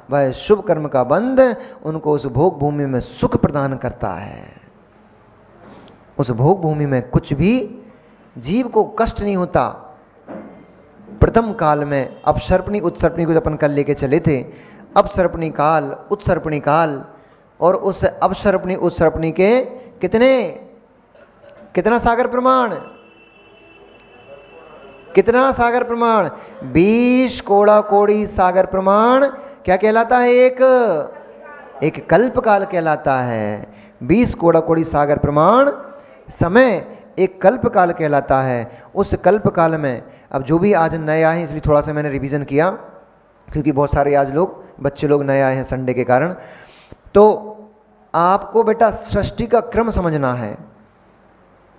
वह शुभ कर्म का बंध उनको उस भोग भूमि में सुख प्रदान करता है। उस भोग भूमि में कुछ भी जीव को कष्ट नहीं होता। प्रथम काल में अपसर्पणी उत्सर्पणी को अपन कल लेके चले थे, अपसर्पणी काल उत्सर्पणी काल, और उस अपसर्पणी उत्सर्पणी के कितना सागर प्रमाण, कितना सागर प्रमाण, 20 कोड़ा कोड़ी सागर प्रमाण क्या कहलाता है? एक कल्प काल कहलाता है। 20 कोड़ा कोड़ी सागर प्रमाण समय एक कल्प काल कहलाता है। उस कल्प काल में अब जो भी आज नए आए हैं, इसलिए थोड़ा सा मैंने रिवीजन किया, क्योंकि बहुत सारे आज बच्चे लोग नए आए हैं संडे के कारण। तो आपको बेटा सृष्टि का क्रम समझना है।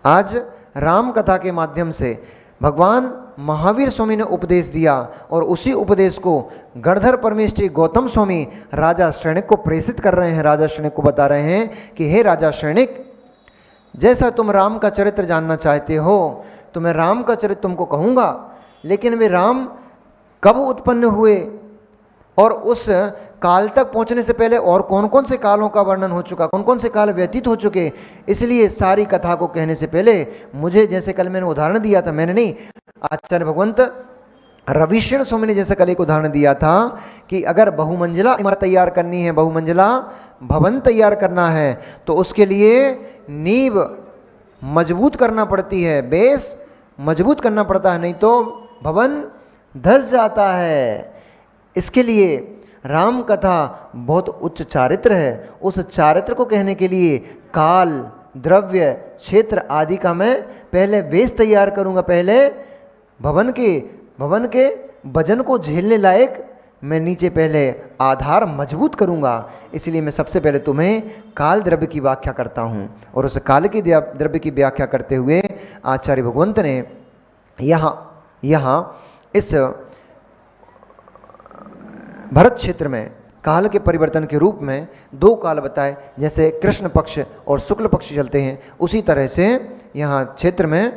आज राम कथा के माध्यम से भगवान महावीर स्वामी ने उपदेश दिया, और उसी उपदेश को गणधर परमेष्ठी गौतम स्वामी राजा श्रेणिक को प्रेषित कर रहे हैं। राजा श्रेणिक को बता रहे हैं कि हे राजा श्रेणिक, जैसा तुम राम का चरित्र जानना चाहते हो तो मैं राम का चरित्र तुमको कहूँगा, लेकिन वे राम कब उत्पन्न हुए और उस काल तक पहुंचने से पहले और कौन कौन से कालों का वर्णन हो चुका, कौन कौन से काल व्यतीत हो चुके, इसलिए सारी कथा को कहने से पहले मुझे, जैसे कल मैंने उदाहरण दिया था, मैंने नहीं, आचार्य भगवंत रविशरण स्वामी ने जैसे कल एक उदाहरण दिया था कि अगर बहुमंजिला इमारत तैयार करनी है, बहुमंजिला भवन तैयार करना है, तो उसके लिए नींव मजबूत करना पड़ती है, बेस मजबूत करना पड़ता है, नहीं तो भवन धस जाता है। इसके लिए राम कथा बहुत उच्च चारित्र है। उस चारित्र को कहने के लिए काल, द्रव्य, क्षेत्र आदि का मैं पहले बेस तैयार करूंगा, पहले भवन के वजन को झेलने लायक मैं नीचे पहले आधार मजबूत करूंगा। इसलिए मैं सबसे पहले तुम्हें काल द्रव्य की व्याख्या करता हूं, और उस काल की द्रव्य की व्याख्या करते हुए आचार्य भगवंत ने यहाँ इस भरत क्षेत्र में काल के परिवर्तन के रूप में 2 काल बताए। जैसे कृष्ण पक्ष और शुक्ल पक्ष चलते हैं, उसी तरह से यहाँ क्षेत्र में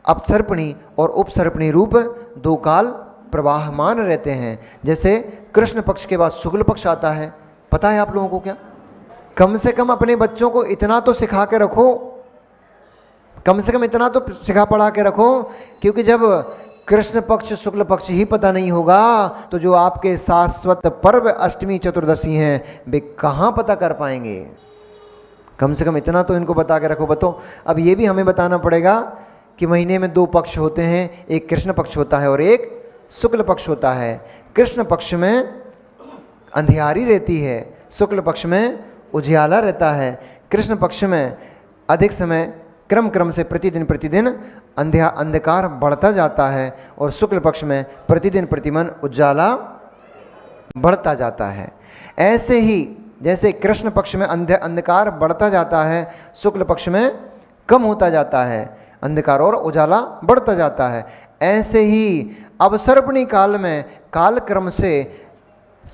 अपसर्पणी और उपसर्पणी रूप 2 काल प्रवाहमान रहते हैं। जैसे कृष्ण पक्ष के बाद शुक्ल पक्ष आता है, पता है आप लोगों को क्या? कम से कम अपने बच्चों को इतना तो सिखा के रखो, कम से कम इतना तो सिखा पढ़ा के रखो, क्योंकि जब कृष्ण पक्ष शुक्ल पक्ष ही पता नहीं होगा तो जो आपके शाश्वत पर्व अष्टमी चतुर्दशी हैं वे कहाँ पता कर पाएंगे। कम से कम इतना तो इनको बता के रखो। अब ये भी हमें बताना पड़ेगा कि महीने में 2 पक्ष होते हैं, एक कृष्ण पक्ष होता है और एक शुक्ल पक्ष होता है। कृष्ण पक्ष में अंधियारी रहती है, शुक्ल पक्ष में उजियाला रहता है। कृष्ण पक्ष में अधिक समय क्रम से प्रतिदिन अंधकार बढ़ता जाता है, और शुक्ल पक्ष में प्रतिदिन प्रतिमन उजाला बढ़ता जाता है। ऐसे ही जैसे कृष्ण पक्ष में अंधकार बढ़ता जाता है, शुक्ल पक्ष में कम होता जाता है, अंधकार और उजाला बढ़ता जाता है, ऐसे ही अवसर्पणी काल में काल क्रम से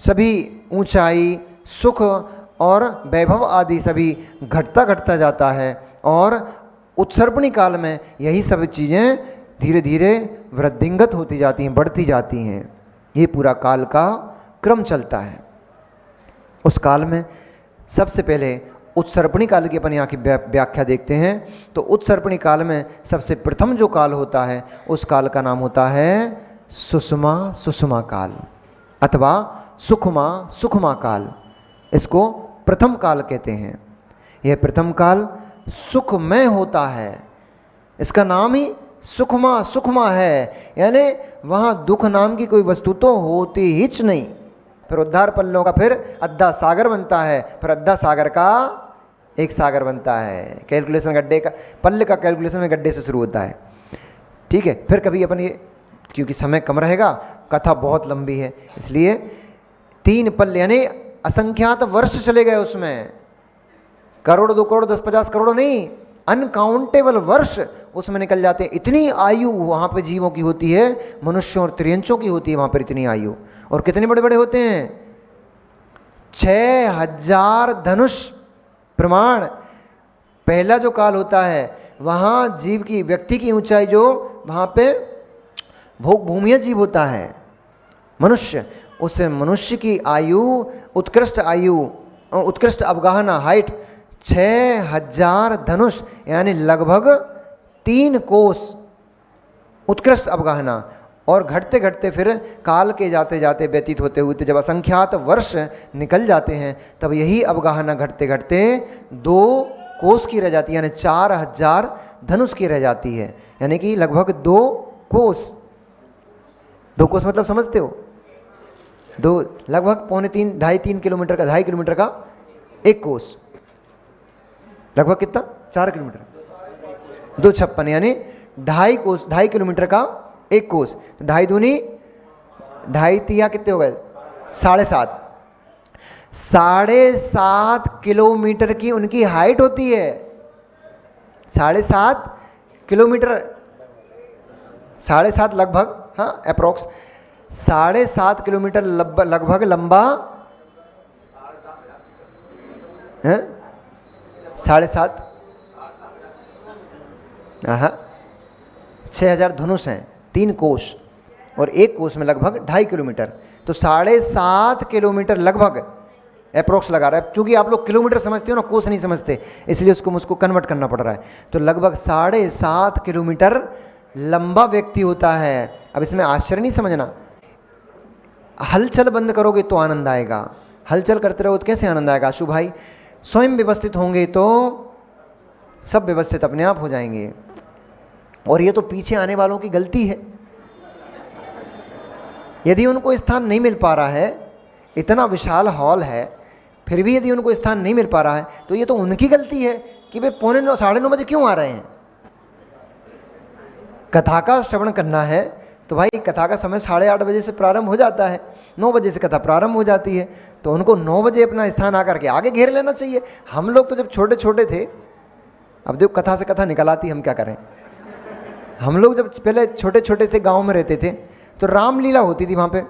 सभी ऊंचाई, सुख और वैभव आदि सभी घटता जाता है, और उत्सर्पणी काल में यही सब चीज़ें धीरे धीरे वृद्धिंगत होती जाती हैं, बढ़ती जाती हैं। ये पूरा काल का क्रम चलता है। उस काल में सबसे पहले उत्सर्पणी काल की अपन यहाँ की व्याख्या देखते हैं। तो उत्सर्पणी काल में सबसे प्रथम जो काल होता है उस काल का नाम होता है सुषमा काल अथवा सुखमा काल। इसको प्रथम काल कहते हैं। यह प्रथम काल सुखमय होता है, इसका नाम ही सुखमा है, यानी वहाँ दुख नाम की कोई वस्तु तो होती ही नहीं। फिर उद्धार पल्लों का फिर अद्धा सागर बनता है, फिर अद्धा सागर का एक सागर बनता है। कैलकुलेशन गड्ढे का, पल्ले का कैलकुलेशन में गड्ढे से शुरू होता है। ठीक है, फिर कभी अपन ये, क्योंकि समय कम रहेगा, कथा बहुत लंबी है, इसलिए 3 पल्ले यानी असंख्यात वर्ष चले गए उसमें, करोड़ 2 करोड़ 10 50 करोड़ नहीं, अनकाउंटेबल वर्ष उसमें निकल जाते हैं। इतनी आयु वहाँ पे जीवों की होती है, मनुष्यों और त्रियंचों की होती है वहाँ पर इतनी आयु। और कितने बड़े बड़े होते हैं, 6000 धनुष प्रमाण पहला जो काल होता है, वहाँ जीव की, व्यक्ति की ऊंचाई जो वहाँ पे भोग भूमिया जीव होता है मनुष्य, उस मनुष्य की आयु, उत्कृष्ट आयु, उत्कृष्ट अवगाहना, हाइट 6000 धनुष, यानी लगभग 3 कोस उत्कृष्ट अवगाहना। और घटते घटते फिर काल के जाते जाते व्यतीत होते हुए जब असंख्यात वर्ष निकल जाते हैं, तब यही अवगाहना घटते घटते 2 कोस की रह जाती है, यानी 4000 धनुष की रह जाती है, यानी कि लगभग 2 कोस। 2 कोस मतलब समझते हो? 2 लगभग 2.25 2.5 किलोमीटर का, 2.5 किलोमीटर का 1 कोस, लगभग कितना? 4 किलोमीटर, 256, यानी 2.5 कोस, 2.5 किलोमीटर का 1 कोस। तो 2.5 दूनी 2.5 तिया कितने हो गए? 7.5। 7.5 किलोमीटर की उनकी हाइट होती है। 7.5 किलोमीटर, 7.5 लगभग, हाँ अप्रोक्स 7.5 किलोमीटर लगभग लंबा है। 7.5, हाँ 6000 धनुष हैं, 3 कोश, और 1 कोश में लगभग 2.5 किलोमीटर। तो 7.5 किलोमीटर लगभग अप्रोक्स लगा रहा है, क्योंकि आप लोग किलोमीटर समझते हो ना, कोस नहीं समझते, इसलिए उसको मुझको कन्वर्ट करना पड़ रहा है। तो लगभग 7.5 किलोमीटर लंबा व्यक्ति होता है। अब इसमें आश्चर्य नहीं समझना, हलचल बंद करोगे तो आनंद आएगा, हलचल करते रहो तो कैसे आनंद आएगा? आशु भाई, स्वयं व्यवस्थित होंगे तो सब व्यवस्थित अपने आप हो जाएंगे। और ये तो पीछे आने वालों की गलती है। यदि उनको स्थान नहीं मिल पा रहा है, इतना विशाल हॉल है, फिर भी यदि उनको स्थान नहीं मिल पा रहा है, तो ये तो उनकी गलती है कि वे 9:45 9:30 बजे क्यों आ रहे हैं। कथा का श्रवण करना है तो भाई कथा का समय 8:30 बजे से प्रारंभ हो जाता है, 9 बजे से कथा प्रारंभ हो जाती है, तो उनको 9 बजे अपना स्थान आकर के आगे घेर लेना चाहिए। हम लोग तो जब छोटे छोटे थे, अब देखो कथा से कथा निकल आती, हम क्या करें। हम लोग जब पहले छोटे छोटे थे, गांव में रहते थे, तो रामलीला होती थी वहाँ पे,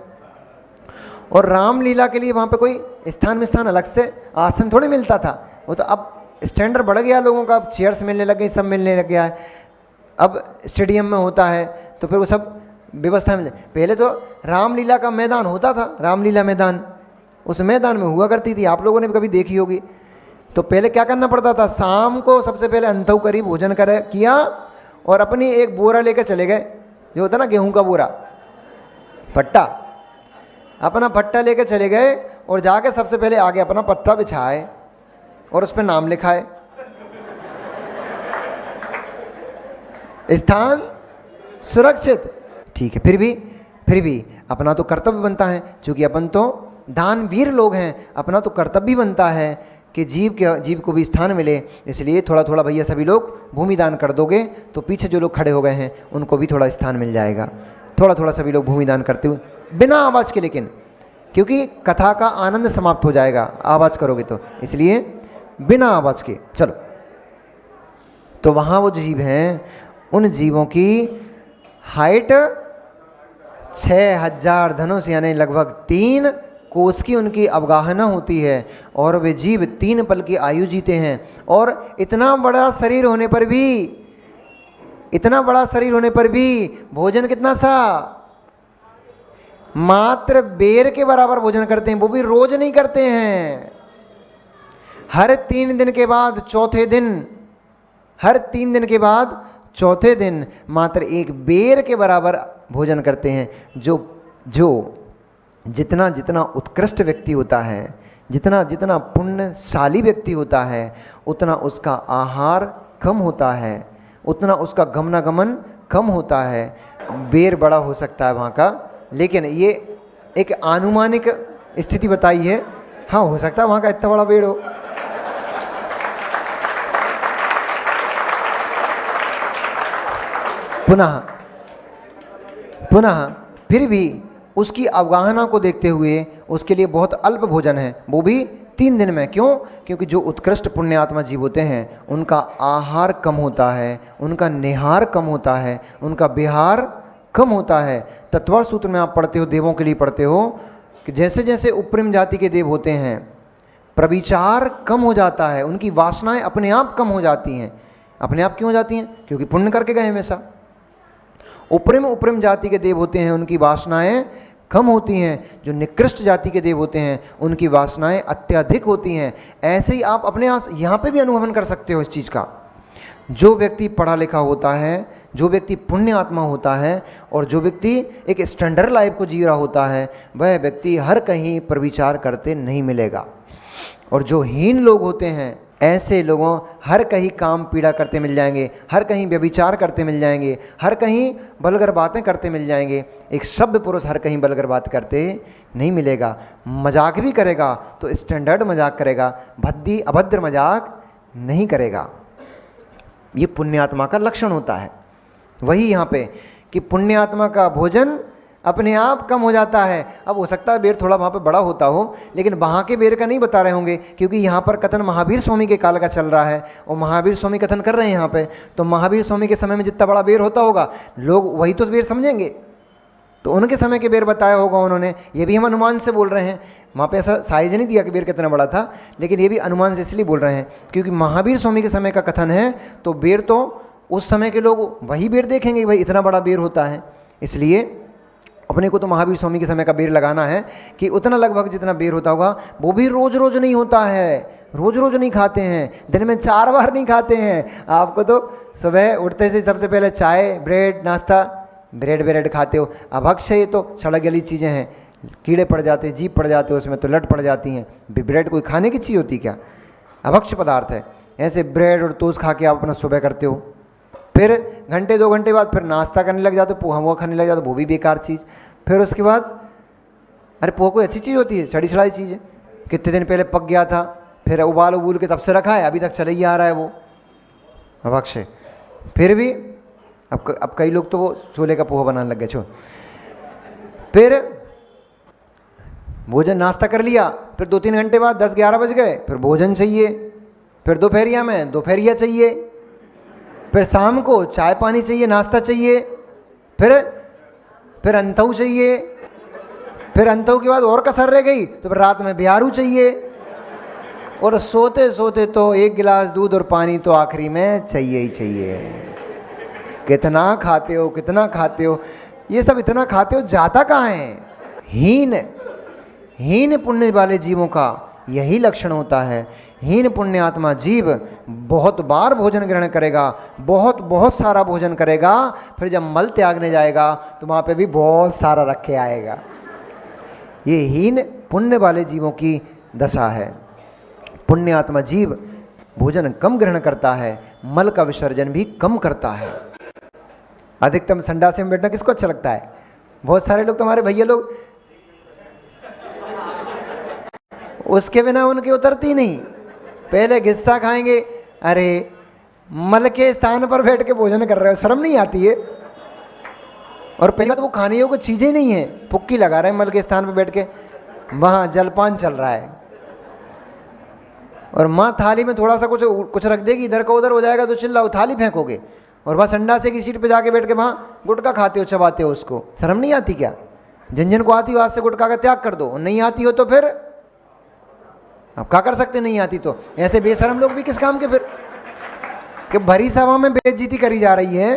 और रामलीला के लिए वहाँ पे कोई स्थान अलग से आसन थोड़ी मिलता था। वो तो अब स्टैंडर्ड बढ़ गया लोगों का, अब चेयर्स मिलने लग गई, सब मिलने लग गया है। अब स्टेडियम में होता है तो फिर वो सब व्यवस्था मिल। पहले तो रामलीला का मैदान होता था, रामलीला मैदान, उस मैदान में हुआ करती थी, आप लोगों ने भी कभी देखी होगी। तो पहले क्या करना पड़ता था, शाम को सबसे पहले अंतःकरी भोजन किया और अपनी एक बोरा लेकर चले गए, जो होता ना गेहूं का बोरा, पट्टा, अपना पट्टा लेकर चले गए और जाके सबसे पहले आगे अपना पट्टा बिछाए और उस पर नाम लिखाए। स्थान सुरक्षित, ठीक है। फिर भी अपना तो कर्तव्य बनता है, क्योंकि अपन तो दानवीर लोग हैं, अपना तो कर्तव्य बनता है कि जीव को भी स्थान मिले। इसलिए थोड़ा थोड़ा भैया सभी लोग भूमि दान कर दोगे तो पीछे जो लोग खड़े हो गए हैं उनको भी थोड़ा स्थान मिल जाएगा। थोड़ा थोड़ा सभी लोग भूमि दान करते हुए, बिना आवाज़ के, लेकिन क्योंकि कथा का आनंद समाप्त हो जाएगा आवाज़ करोगे तो, इसलिए बिना आवाज़ के। चलो, तो वहाँ वो जीव हैं, उन जीवों की हाइट 6000 धनुष, यानी लगभग 3 कोस की उनकी अवगाहना होती है, और वे जीव 3 पल की आयु जीते हैं। और इतना बड़ा शरीर होने पर भी भोजन कितना सा, मात्र बेर के बराबर भोजन करते हैं, वो भी रोज नहीं करते हैं। हर 3 दिन के बाद चौथे दिन मात्र 1 बेर के बराबर भोजन करते हैं। जो जितना उत्कृष्ट व्यक्ति होता है, जितना पुण्यशाली व्यक्ति होता है, उतना उसका आहार कम होता है, उतना उसका गमनागमन कम होता है। बेर बड़ा हो सकता है वहाँ का, लेकिन ये एक आनुमानिक स्थिति बताई है। हाँ, हो सकता है वहाँ का इतना बड़ा बेर हो। पुनः फिर भी उसकी अवगाहना को देखते हुए उसके लिए बहुत अल्प भोजन है, वो भी 3 दिन में। क्यों? क्योंकि जो उत्कृष्ट पुण्यात्मा जीव होते हैं उनका आहार कम होता है, उनका निहार कम होता है, उनका विहार कम होता है। तत्वर सूत्र में आप पढ़ते हो, देवों के लिए पढ़ते हो कि जैसे जैसे उपरिम जाति के देव होते हैं, प्रविचार कम हो जाता है, उनकी वासनाएं अपने आप कम हो जाती हैं। अपने आप क्यों हो जाती हैं? क्योंकि पुण्य करके गए हमेशा। उपरिम जाति के देव होते हैं, उनकी वासनाएं कम होती हैं, जो निकृष्ट जाति के देव होते हैं उनकी वासनाएं अत्यधिक होती हैं। ऐसे ही आप अपने यहाँ पे भी अनुभवन कर सकते हो इस चीज़ का। जो व्यक्ति पढ़ा लिखा होता है, जो व्यक्ति पुण्य आत्मा होता है और जो व्यक्ति एक स्टैंडर्ड लाइफ को जी रहा होता है, वह व्यक्ति हर कहीं प्रविचार करते नहीं मिलेगा। और जो हीन लोग होते हैं, ऐसे लोगों हर कहीं काम पीड़ा करते मिल जाएंगे, हर कहीं व्यभिचार करते मिल जाएंगे, हर कहीं बलगर बातें करते मिल जाएंगे। एक सभ्य पुरुष हर कहीं बलगर बात करते नहीं मिलेगा। मजाक भी करेगा तो स्टैंडर्ड मजाक करेगा, भद्दी अभद्र मजाक नहीं करेगा। ये पुण्यात्मा का लक्षण होता है। वही यहाँ पे कि पुण्यात्मा का भोजन अपने आप कम हो जाता है। अब हो सकता है बेर थोड़ा वहाँ पे बड़ा होता हो, लेकिन वहाँ के बेर का नहीं बता रहे होंगे, क्योंकि यहाँ पर कथन महावीर स्वामी के काल का चल रहा है और महावीर स्वामी कथन कर रहे हैं यहाँ पे। तो महावीर स्वामी के समय में जितना बड़ा बेर होता होगा लोग वही तो बेर समझेंगे, तो उनके समय के बेर बताया होगा उन्होंने। ये भी हम अनुमान से बोल रहे हैं, वहाँ पे ऐसा साइज नहीं दिया कि बेर कितना बड़ा था, लेकिन ये भी अनुमान से इसलिए बोल रहे हैं क्योंकि महावीर स्वामी के समय का कथन है। तो बेर तो उस समय के लोग वही बेर देखेंगे, भाई इतना बड़ा बेर होता है। इसलिए अपने को तो महावीर स्वामी के समय का बेर लगाना है कि उतना लगभग जितना बेर होता होगा, वो भी रोज रोज नहीं होता है, रोज रोज नहीं खाते हैं, दिन में 4 बार नहीं खाते हैं। आपको तो सुबह उठते से सबसे पहले चाय, ब्रेड, नाश्ता, ब्रेड खाते हो। अभक्ष है, ये तो सड़क गली चीज़ें हैं, कीड़े पड़ जाते हैं, जीभ पड़ जाते हैं, उसमें तो लट पड़ जाती हैं। ब्रेड कोई खाने की चीज़ होती क्या? अभक्ष पदार्थ है। ऐसे ब्रेड और टोस्ट खा के आप अपना सुबह करते हो, फिर घंटे 2 घंटे बाद फिर नाश्ता करने लग जाते हो, पोहा वोहा खाने लग जाते हो, वो भी बेकार चीज़। फिर उसके बाद अरे पोहा कोई अच्छी चीज़ होती है? सड़ी सड़ाई चीज़ है, कितने दिन पहले पक गया था, फिर उबाल के तब से रखा है, अभी तक चले ही आ रहा है वो, अभक्ष। फिर भी अब कई लोग तो वो छोले का पोहा बनाने लग गए। छो फिर भोजन नाश्ता कर लिया, फिर 2-3 घंटे बाद 10-11 बज गए, फिर भोजन चाहिए, फिर दोपहरिया में दोपहरिया चाहिए, फिर शाम को चाय पानी चाहिए, नाश्ता चाहिए, फिर अंतऊ चाहिए, फिर अंतऊ के बाद और कसर रह गई तो फिर रात में बिहारू चाहिए, और सोते सोते तो 1 गिलास दूध और पानी तो आखिरी में चाहिए ही चाहिए। कितना खाते हो, कितना खाते हो, ये सब इतना खाते हो, जाता कहाँ है? हीन पुण्य वाले जीवों का यही लक्षण होता है। हीन पुण्यात्मा जीव बहुत बार भोजन ग्रहण करेगा, बहुत बहुत सारा भोजन करेगा, फिर जब मल त्यागने जाएगा तो वहाँ पे भी बहुत सारा रख के आएगा। ये हीन पुण्य वाले जीवों की दशा है। पुण्यात्मा जीव भोजन कम ग्रहण करता है, मल का विसर्जन भी कम करता है। अधिकतम संडासे में बैठना किसको अच्छा लगता है? बहुत सारे लोग, तुम्हारे भैया लोग, उसके बिना उनकी उतरती नहीं। पहले घिस्सा खाएंगे, अरे मल के स्थान पर बैठ के भोजन कर रहे हो, शर्म नहीं आती है? और पहले तो वो खाने योग्य चीजें नहीं है, फुक्की लगा रहे हैं मल के स्थान पर बैठ के, वहां जलपान चल रहा है, और माँ थाली में थोड़ा सा कुछ रख देगी, इधर का उधर हो जाएगा तो चिल्लाओ, थाली फेंकोगे, और वहाँ संडासे की सीट पे जाके बैठ के वहाँ गुटखा खाते हो, चबाते हो उसको। शर्म नहीं आती क्या? जिन जिन को आती हो आज से गुटखा का त्याग कर दो, नहीं आती हो तो फिर आप क्या कर सकते? नहीं आती तो ऐसे बेशरम लोग भी किस काम के? फिर कि भरी सभा में बेइज्जती करी जा रही है,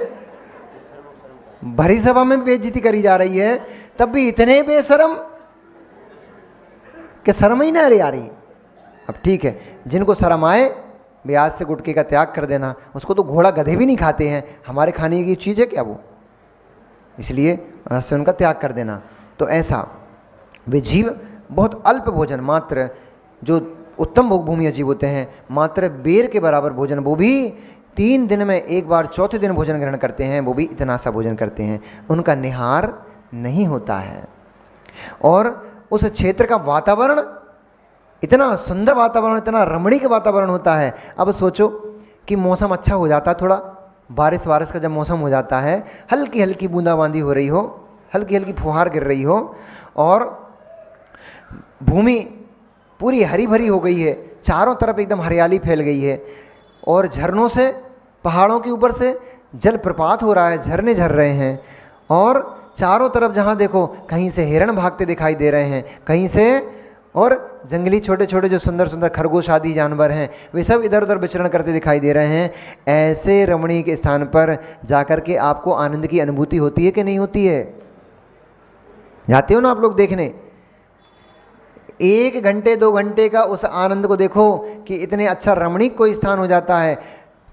भरी सभा में बेइज्जती करी जा रही है, तब भी इतने बेशरम कि शर्म ही ना आ रही। अब ठीक है, जिनको शर्म आए वे आज से गुटखे का त्याग कर देना, उसको तो घोड़ा गधे भी नहीं खाते हैं, हमारे खाने की चीज़ है क्या वो? इसलिए आज से उनका त्याग कर देना। तो ऐसा वे जीव बहुत अल्प भोजन, मात्र जो उत्तम भोग भूमि जीव होते हैं, मात्र बेर के बराबर भोजन, वो भी 3 दिन में 1 बार, चौथे दिन भोजन ग्रहण करते हैं, वो भी इतना सा भोजन करते हैं, उनका निहार नहीं होता है। और उस क्षेत्र का वातावरण इतना सुंदर वातावरण, इतना रमणीक वातावरण होता है। अब सोचो कि मौसम अच्छा हो जाता, थोड़ा बारिश का जब मौसम हो जाता है, हल्की हल्की बूंदाबांदी हो रही हो, हल्की हल्की फुहार गिर रही हो, और भूमि पूरी हरी भरी हो गई है, चारों तरफ एकदम हरियाली फैल गई है, और झरनों से, पहाड़ों के ऊपर से जल प्रपात हो रहा है, झरने झर रहे हैं, और चारों तरफ जहाँ देखो कहीं से हिरण भागते दिखाई दे रहे हैं, कहीं से, और जंगली छोटे छोटे जो सुंदर सुंदर खरगोश आदि जानवर हैं वे सब इधर उधर विचरण करते दिखाई दे रहे हैं। ऐसे रमणीक स्थान पर जाकर के आपको आनंद की अनुभूति होती है कि नहीं होती है? जाते हो ना आप लोग देखने, 1 घंटे 2 घंटे का उस आनंद को देखो कि इतने अच्छा रमणीक कोई स्थान हो जाता है,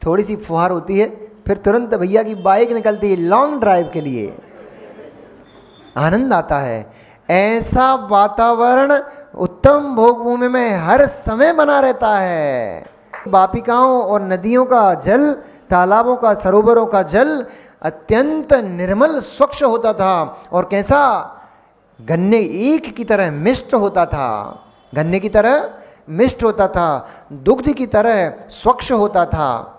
थोड़ी सी फुहार होती है, फिर तुरंत भैया की बाइक निकलती है लॉन्ग ड्राइव के लिए, आनंद आता है। ऐसा वातावरण उत्तम भोग भूमि में हर समय बना रहता है। वापिकाओं और नदियों का जल, तालाबों का, सरोवरों का जल अत्यंत निर्मल स्वच्छ होता था, और कैसा गन्ने ईख की तरह मिष्ट होता था, गन्ने की तरह मिष्ट होता था, दुग्ध की तरह स्वच्छ होता था।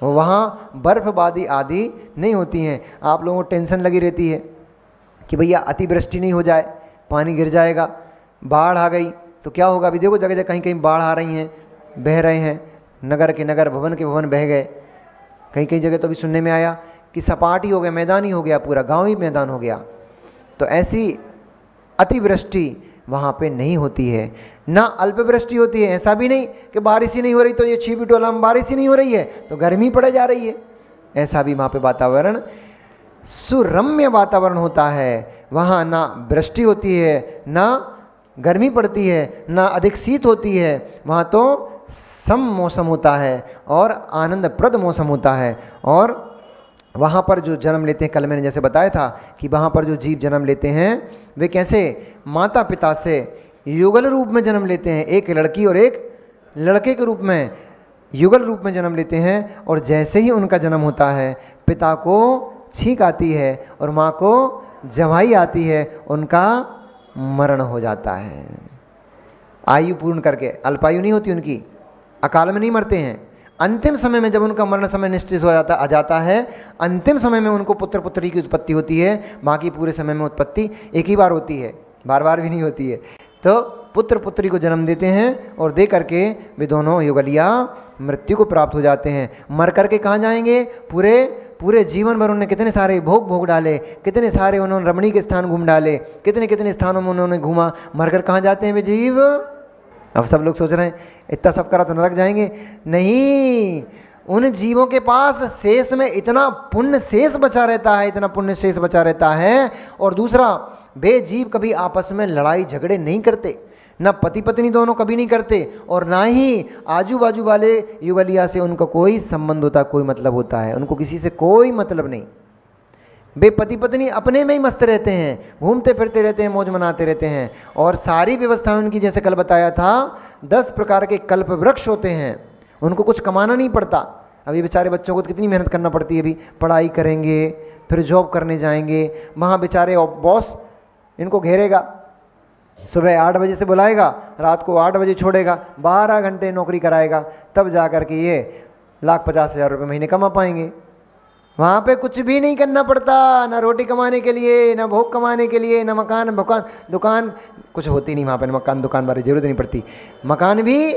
वहाँ बर्फबादी आदि नहीं होती हैं। आप लोगों को टेंशन लगी रहती है कि भैया अतिवृष्टि नहीं हो जाए, पानी गिर जाएगा, बाढ़ आ गई तो क्या होगा। अभी देखो जगह जगह कहीं कहीं बाढ़ आ रही हैं, बह रहे हैं, नगर के नगर, भवन के भवन बह गए। कहीं कहीं जगह तो अभी सुनने में आया कि सपाट ही हो गया, मैदान ही हो गया, पूरा गांव ही मैदान हो गया। तो ऐसी अतिवृष्टि वहाँ पे नहीं होती है, ना अल्पवृष्टि होती है। ऐसा भी नहीं कि बारिश ही नहीं हो रही तो ये छिपी टोला में बारिश ही नहीं हो रही है तो गर्मी पड़े जा रही है, ऐसा भी वहाँ पे वातावरण सुरम्य वातावरण होता है। वहाँ ना वृष्टि होती है, ना गर्मी पड़ती है, ना अधिक शीत होती है, वहाँ तो सम मौसम होता है और आनंदप्रद मौसम होता है। और वहाँ पर जो जन्म लेते हैं, कल मैंने जैसे बताया था कि वहाँ पर जो जीव जन्म लेते हैं वे कैसे माता पिता से युगल रूप में जन्म लेते हैं, एक लड़की और एक लड़के के रूप में युगल रूप में जन्म लेते हैं। और जैसे ही उनका जन्म होता है, पिता को छींक आती है और माँ को जवाई आती है, उनका मरण हो जाता है। आयु पूर्ण करके, अल्पायु नहीं होती उनकी, अकाल में नहीं मरते हैं। अंतिम समय में जब उनका मरण समय निश्चित हो जाता आ जाता है, अंतिम समय में उनको पुत्र पुत्री की उत्पत्ति होती है। बाकी पूरे समय में उत्पत्ति एक ही बार होती है, बार बार भी नहीं होती है। तो पुत्र पुत्री को जन्म देते हैं और दे करके वे दोनों युगलिया मृत्यु को प्राप्त हो जाते हैं। मर करके कहाँ जाएंगे? पूरे जीवन भर उन्होंने कितने सारे भोग डाले, कितने सारे उन्होंने रमणीक के स्थान घूम डाले, कितने कितने स्थानों में उन्होंने घूमा, मरकर कहाँ जाते हैं वे जीव? अब सब लोग सोच रहे हैं इतना सब करा तो नरक जाएंगे। नहीं, उन जीवों के पास शेष में इतना पुण्य शेष बचा रहता है, इतना पुण्य शेष बचा रहता है। और दूसरा, वे जीव कभी आपस में लड़ाई झगड़े नहीं करते, ना पति पत्नी दोनों कभी नहीं करते, और ना ही आजू बाजू वाले युगलिया से उनको कोई संबंध होता, कोई मतलब होता है, उनको किसी से कोई मतलब नहीं। वे पति पत्नी अपने में ही मस्त रहते हैं, घूमते फिरते रहते हैं, मौज मनाते रहते हैं। और सारी व्यवस्थाएं उनकी, जैसे कल बताया था, 10 प्रकार के कल्प वृक्ष होते हैं, उनको कुछ कमाना नहीं पड़ता। अभी बेचारे बच्चों को कितनी मेहनत करना पड़ती है, अभी पढ़ाई करेंगे, फिर जॉब करने जाएंगे, वहाँ बेचारे बॉस इनको घेरेगा, सुबह 8 बजे से बुलाएगा, रात को 8 बजे छोड़ेगा, 12 घंटे नौकरी कराएगा, तब जा कर के ये 1,50,000 रुपये महीने कमा पाएंगे। वहाँ पे कुछ भी नहीं करना पड़ता, ना रोटी कमाने के लिए, ना भोग कमाने के लिए, ना मकान दुकान कुछ होती नहीं वहाँ पर, मकान दुकान वाली जरूरत नहीं पड़ती। मकान भी